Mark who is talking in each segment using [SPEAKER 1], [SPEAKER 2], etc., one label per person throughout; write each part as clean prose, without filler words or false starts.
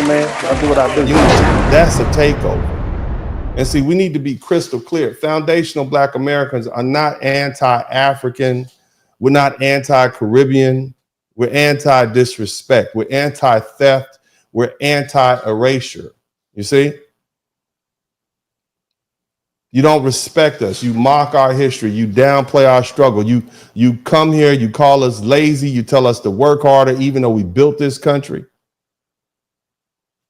[SPEAKER 1] man. I do what I do.
[SPEAKER 2] That's a takeover. And see, we need to be crystal clear. Foundational Black Americans are not anti-African. We're not anti-Caribbean. We're anti-disrespect. We're anti-theft. We're anti-erasure. You see? You don't respect us. You mock our history. You downplay our struggle. You come here, you call us lazy. You tell us to work harder, even though we built this country.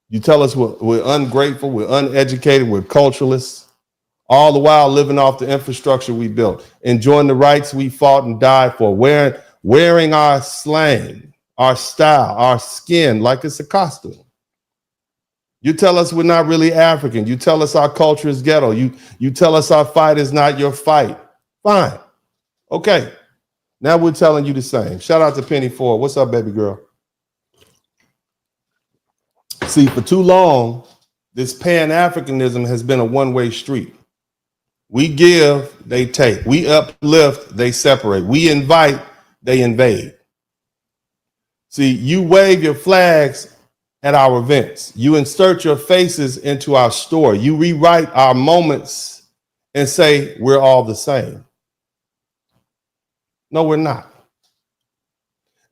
[SPEAKER 2] You tell us we're ungrateful, we're uneducated, we're culturalists, all the while living off the infrastructure we built, enjoying the rights we fought and died for, wearing our slang, our style, our skin like it's a costume. You tell us we're not really African. You tell us our culture is ghetto. You tell us our fight is not your fight. Fine. Okay. Now we're telling you the same. Shout out to Penny Ford. What's up, baby girl? See, for too long, this Pan-Africanism has been a one-way street. We give, they take. We uplift, they separate. We invite, they invade. See, you wave your flags at our events. You insert your faces into our story. You rewrite our moments and say we're all the same. No, we're not.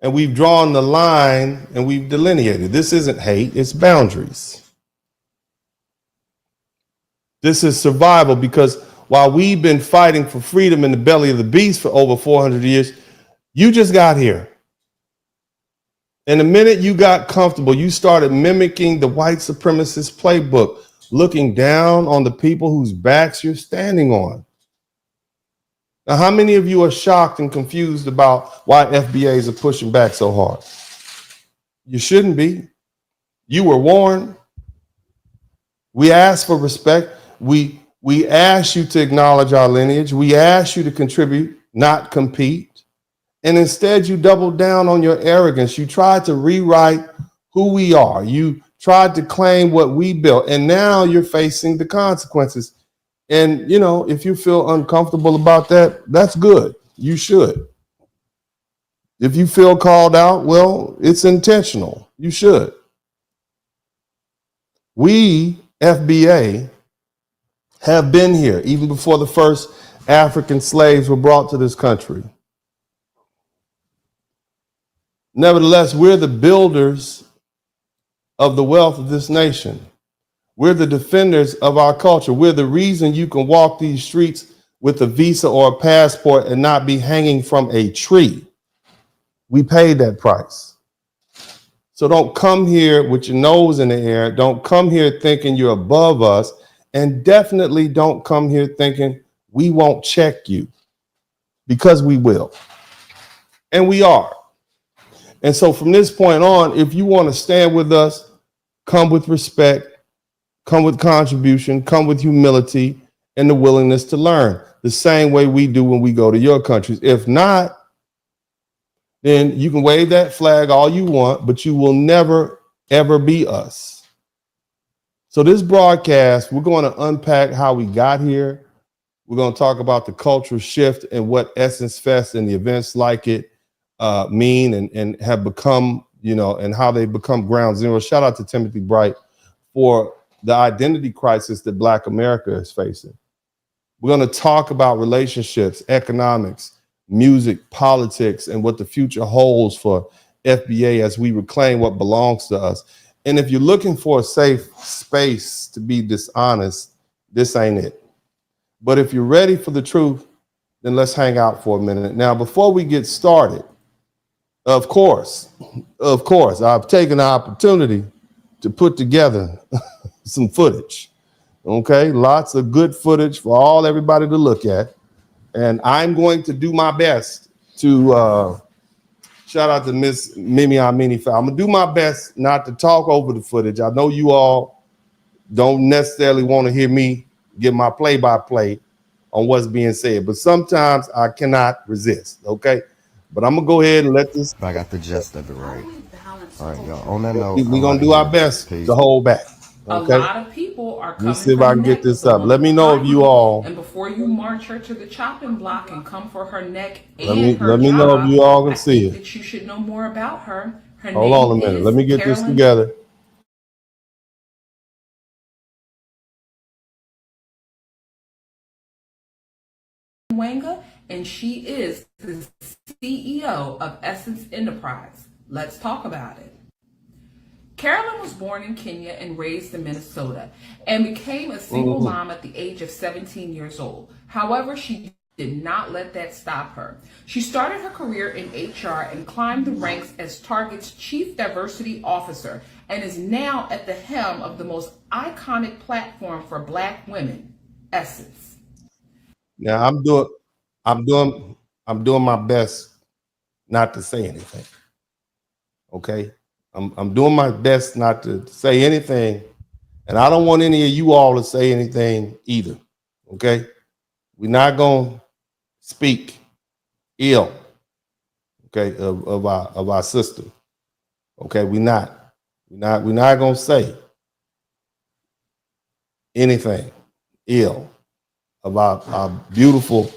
[SPEAKER 2] And we've drawn the line and we've delineated. This isn't hate, it's boundaries. This is survival, because while we've been fighting for freedom in the belly of the beast for over 400 years, you just got here. And the minute you got comfortable, you started mimicking the white supremacist playbook, looking down on the people whose backs you're standing on. Now, how many of you are shocked and confused about why FBAs are pushing back so hard? You shouldn't be. You were warned. We asked for respect. We asked you to acknowledge our lineage. We asked you to contribute, not compete. And instead, you doubled down on your arrogance. You tried to rewrite who we are. You tried to claim what we built. And now you're facing the consequences. And, you know, if you feel uncomfortable about that, that's good. You should. If you feel called out, well, it's intentional. You should. We, FBA, have been here even before the first African slaves were brought to this country. Nevertheless, we're the builders of the wealth of this nation. We're the defenders of our culture. We're the reason you can walk these streets with a visa or a passport and not be hanging from a tree. We paid that price. So don't come here with your nose in the air. Don't come here thinking you're above us. And definitely don't come here thinking we won't check you, because we will. And we are. And so from this point on, if you want to stand with us, come with respect, come with contribution, come with humility and the willingness to learn, the same way we do when we go to your countries. If not, then you can wave that flag all you want, but you will never, ever be us. So this broadcast, we're going to unpack how we got here. We're going to talk about the cultural shift and what Essence Fest and the events like it mean and have become, you know, and how they become ground zero. Shout out to Timothy Bright for the identity crisis that Black America is facing. We're going to talk about relationships, economics, music, politics, and what the future holds for FBA as we reclaim what belongs to us. And if you're looking for a safe space to be dishonest, this ain't it. But if you're ready for the truth, then let's hang out for a minute. Now, before we get started, of course, I've taken the opportunity to put together some footage. Okay, lots of good footage for everybody to look at. And I'm going to do my best to shout out to Miss Mimi Amini. I'm gonna do my best not to talk over the footage. I know you all don't necessarily want to hear me give my play-by-play on what's being said, but sometimes I cannot resist. Okay, but I'm gonna go ahead and let this.
[SPEAKER 3] I got the gist of it right. All right, y'all. On that note,
[SPEAKER 2] We're gonna do our best to hold back. Okay.
[SPEAKER 4] A lot of people are coming.
[SPEAKER 2] Let me see if I can get this up. Let me know if you all.
[SPEAKER 4] And before you march her to the chopping block and come for her neck
[SPEAKER 2] let me know if you all can see it.
[SPEAKER 4] That you should know more about her.
[SPEAKER 2] Hold on a minute. Let me get this together.
[SPEAKER 4] Mwenga, and she is the CEO of Essence Enterprise. Let's talk about it. Carolyn was born in Kenya and raised in Minnesota and became a single mom at the age of 17 years old. However, she did not let that stop her. She started her career in HR and climbed the ranks as Target's Chief Diversity Officer and is now at the helm of the most iconic platform for Black women, Essence.
[SPEAKER 2] Now I'm doing my best not to say anything. Okay? I'm doing my best not to say anything, and I don't want any of you all to say anything either. Okay? We're not gonna speak ill, okay, of our sister. Okay, we're not gonna say anything ill about our beautiful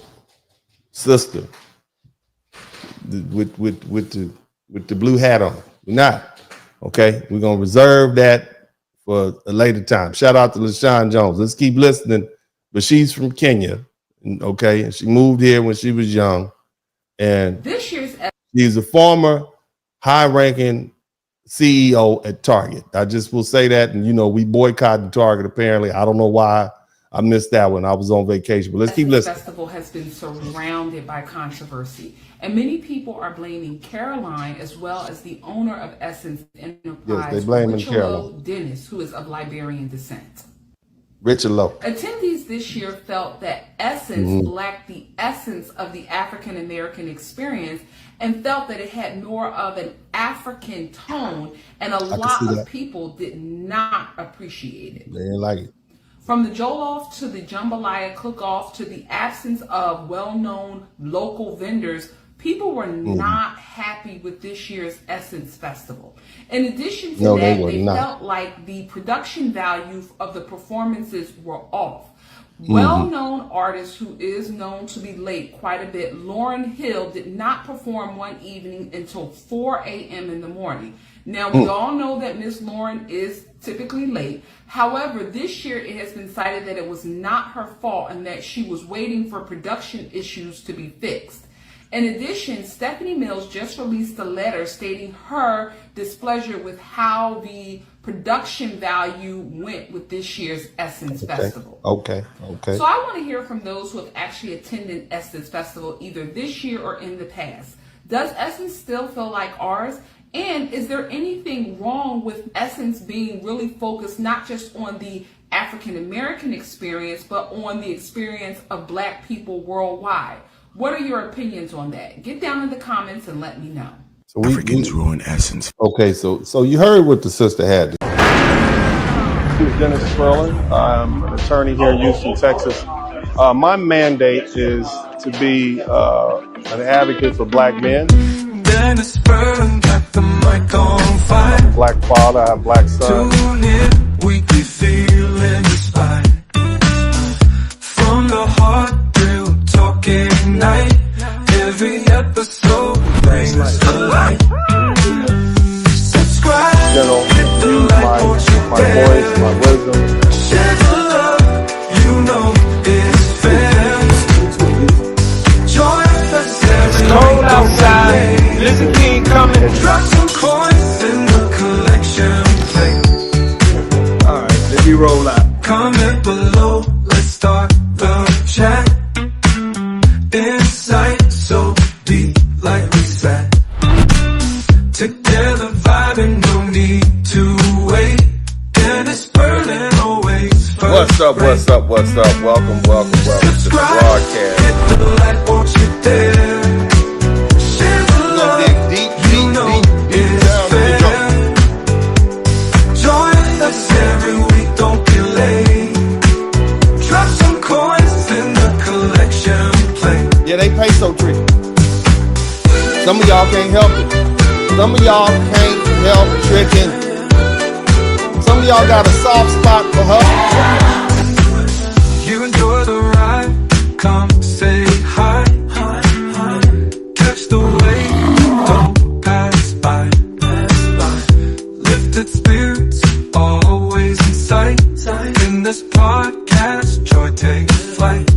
[SPEAKER 2] sister with the blue hat on. We're not. Okay, we're gonna reserve that for a later time. Shout out to LaShawn Jones. Let's keep listening. But she's from Kenya, okay, and she moved here when she was young, and
[SPEAKER 4] This year's
[SPEAKER 2] she's a former high-ranking CEO at Target. I just will say that, and we boycotted Target. Apparently, I don't know why I missed that one. I was on vacation, but let's keep listening.
[SPEAKER 4] Festival has been surrounded by controversy, and many people are blaming Caroline as well as the owner of Essence Enterprise,
[SPEAKER 2] Yes, they blaming
[SPEAKER 4] Richard
[SPEAKER 2] Caroline.
[SPEAKER 4] Dennis, who is of Liberian descent.
[SPEAKER 2] Richard Lowe.
[SPEAKER 4] Attendees this year felt that Essence lacked the essence of the African American experience and felt that it had more of an African tone, and a lot of people did not appreciate it.
[SPEAKER 2] They didn't like it.
[SPEAKER 4] From the Jollof to the Jambalaya cook-off to the absence of well-known local vendors, people were not happy with this year's Essence Festival. In addition to that, they felt like the production value of the performances were off. Well-known artist who is known to be late quite a bit, Lauryn Hill, did not perform one evening until 4 a.m. in the morning. Now, we all know that Miss Lauryn is typically late. However, this year it has been cited that it was not her fault and that she was waiting for production issues to be fixed. In addition, Stephanie Mills just released a letter stating her displeasure with how the production value went with this year's Essence Festival.
[SPEAKER 2] Okay.
[SPEAKER 4] So I want to hear from those who have actually attended Essence Festival either this year or in the past. Does Essence still feel like ours? And is there anything wrong with Essence being really focused not just on the African American experience, but on the experience of Black people worldwide? What are your opinions on that? Get down in the comments and let me know.
[SPEAKER 2] So
[SPEAKER 1] Africans ruin Essence.
[SPEAKER 2] Okay, so you heard what the sister had. This is Dennis Spurling. I'm an attorney here in Houston, Texas. My mandate is to be an advocate for Black men.
[SPEAKER 5] Dennis Spurling got the mic on fire.
[SPEAKER 2] I'm a Black father, I have Black son.
[SPEAKER 5] Tune in, weekly feeling inspired. From the heart, real talking night. Every episode brings a light. Subscribe, hit the like, won't you
[SPEAKER 2] my
[SPEAKER 5] dare.
[SPEAKER 2] voice, my wisdom.
[SPEAKER 5] Share the love, you know it's fair. Join us every
[SPEAKER 6] Cold outside, listen, King coming.
[SPEAKER 5] Drop some coins in the collection plate.
[SPEAKER 6] Alright, let me roll out.
[SPEAKER 5] Comment below, let's start the chat. Insight so deep, like we said. Together vibing, no need to wait. Dennis Spurling always first.
[SPEAKER 2] What's up? Welcome to the
[SPEAKER 5] Subscribe,
[SPEAKER 2] broadcast.
[SPEAKER 5] hit the like, won't you dare. Share the love, you know it's fair. Join us every week, don't be late. Drop some coins in the collection plate.
[SPEAKER 2] Yeah, they peso tricky. Some of y'all can't help it. Some of y'all can't help tricking. Some of y'all got a soft spot for her.
[SPEAKER 5] You enjoy the ride, come say hi. Catch the wave, don't pass by. Lifted spirits, always in sight. In this podcast, joy takes flight.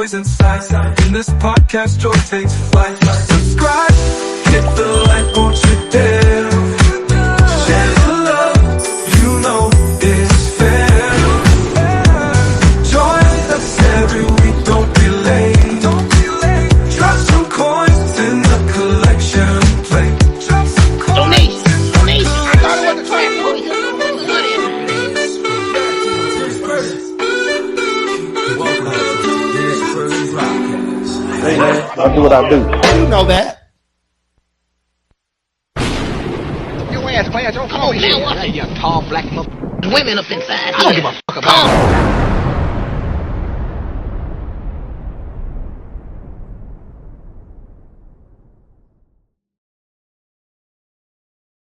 [SPEAKER 5] always inside. In this podcast, joy takes flight. Subscribe, hit the like, won't you dare? Share the love, you know it's fair. Join us every week, don't be late. Drop some coins in the collection plate.
[SPEAKER 1] Donation. I thought it was a trap.
[SPEAKER 6] Hey man, I'll do what I do.
[SPEAKER 2] You know that.
[SPEAKER 1] Your ass, class, don't come over here. You tall black mother. Women up inside. I don't give a fuck about